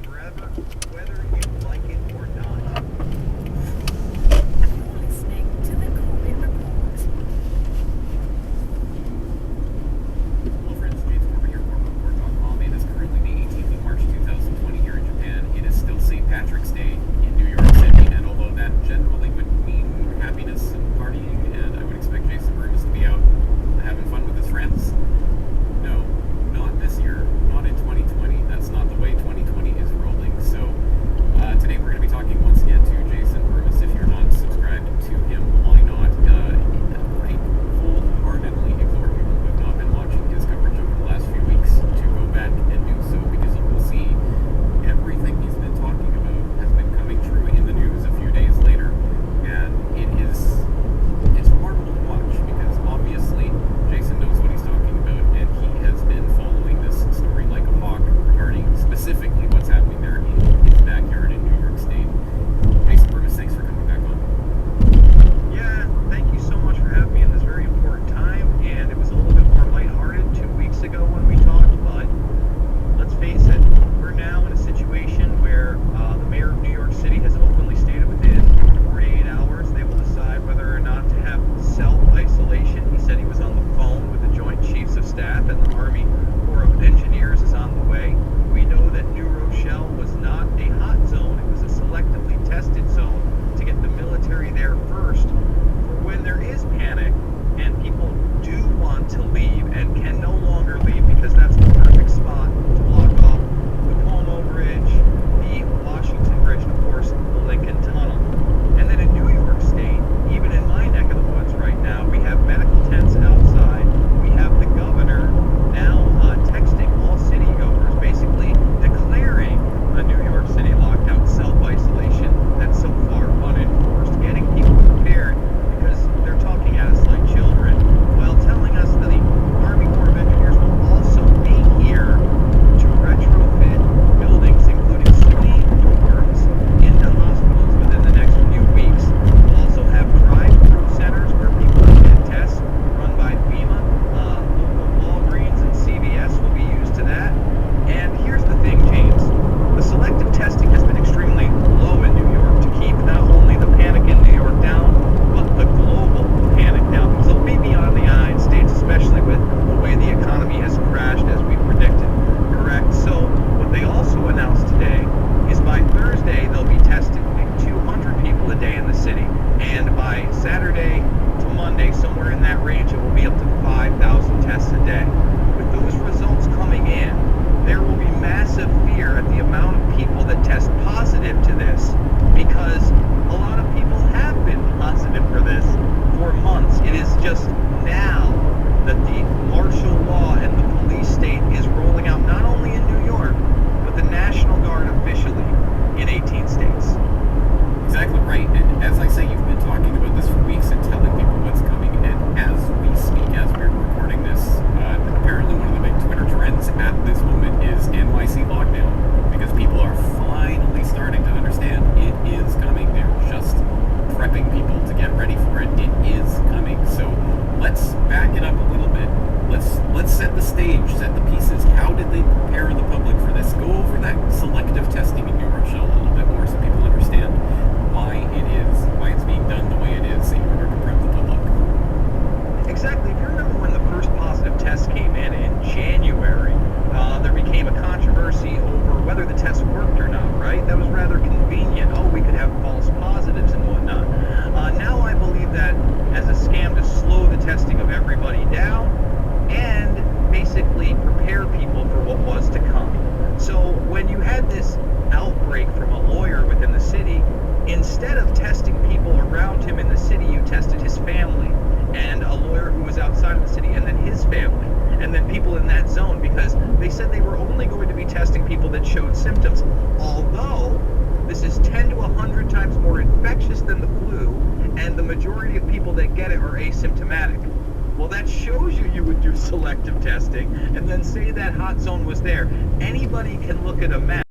forever, whether you like it or not. You're listening to the Corbett Report. Hello friends, James Corbett here, CorbettReport.com. It is currently the 18th of March 2020 here in Japan. It is still St. Patrick's Day in New York City, and although that generally would mean happiness and partying, and I would expect Jason Burgess to be out having fun with his friends, no, not this year, not in 2020. That's not the way 2020 is rolling. So today we're going to be talking once again to Jason Burgess. If you're not subscribed to him, why not? I wholeheartedly implore people who have not been watching his coverage over the last few weeks to go back and do so, because you will see everything he's been talking about has been coming true in the news a few days later, and it's remarkable to watch, because obviously Jason knows what he's talking about, and he has been following this story like a hawk regarding specifically what's happening there in his backyard in New York State. Jason Burgess, thanks for coming back on. Yeah, thank you so much for having me in this very important time, and it was a little bit more lighthearted 2 weeks ago when we talked, but let's face it, we're now in a situation where the mayor of New York City has openly stated within 48 hours they will decide whether or not to have self-isolation. He said he was on the phone with the Joint Chiefs of Staff, and the Army Corps of Engineers is on the way. We know that New Rochelle was not a hot zone, it was a selectively tested zone to get the military there first for when there is panic and people do want to leave and can no longer leave, because that's the perfect spot to block off the Como Bridge, the Washington Bridge, and of course the Lincoln Tunnel. And then in New York State, even in my neck of the woods right now, we have medical tents outside. We have the governor now texting all city goers, basically declaring a New York City lockdown, self-isolation that's so far unenforced, getting people prepared, because they're talking at us like children, while telling us that the Army Corps of Engineers will also be here to retrofit buildings, including swing doors, into hospitals within the next few weeks. We'll also have drive-through centers where people can get tests run by FEMA. Local Walgreens and CVS will be used to that. And here's the thing, James. The selective testing has been extremely low in New York to keep not only the panic in New York down, but the global panic down. Because it'll be beyond the United States, especially with the way the economy has crashed as we predicted. Correct? So what they also announced today is by Thursday they'll be testing 200 people a day in the city. And by Saturday to Monday, somewhere in that range, it will be up to 5,000 tests a day. With those results coming in, there will be massive fear at the amount of people that test positive to this, because a lot of people have been positive for this for months. It is just now that the martial law and the police state is rolling out, not only in New York, but the National Guard officially in 18 states. Exactly right, and as I say, you've been talking about this for weeks and telling people what's coming, and as we speak, as we're recording this, apparently one of the big Twitter trends at this moment is NYC lockdown, because people are finally starting to understand it is coming. They're just prepping people to get ready for it. It is coming. So let's back it up a little bit. Let's set the stage, set the pieces. How did they prepare the public for this? Go over that selective testing in New Rochelle a little bit more so people understand why it's being done the way it is in order to prep the public. Exactly. If you remember when the first positive test came in January, there became a controversy over whether the test worked or not, right? That was rather convenient. Oh, we could have false positives and whatnot. Now I believe that as a scam to slow the testing of everybody down and basically prepare people for what was to come. So when you had this outbreak from a lawyer within the city, instead of testing people around him in the city, you tested his family, and a lawyer who was outside of the city, and then his family, and then people in that zone, because they said they were only going to be testing people that showed symptoms. Although this is 10 to 100 times more infectious than the flu, and the majority of people that get it are asymptomatic. Well, that shows you would do selective testing and then say that hot zone was there. Anybody can look at a map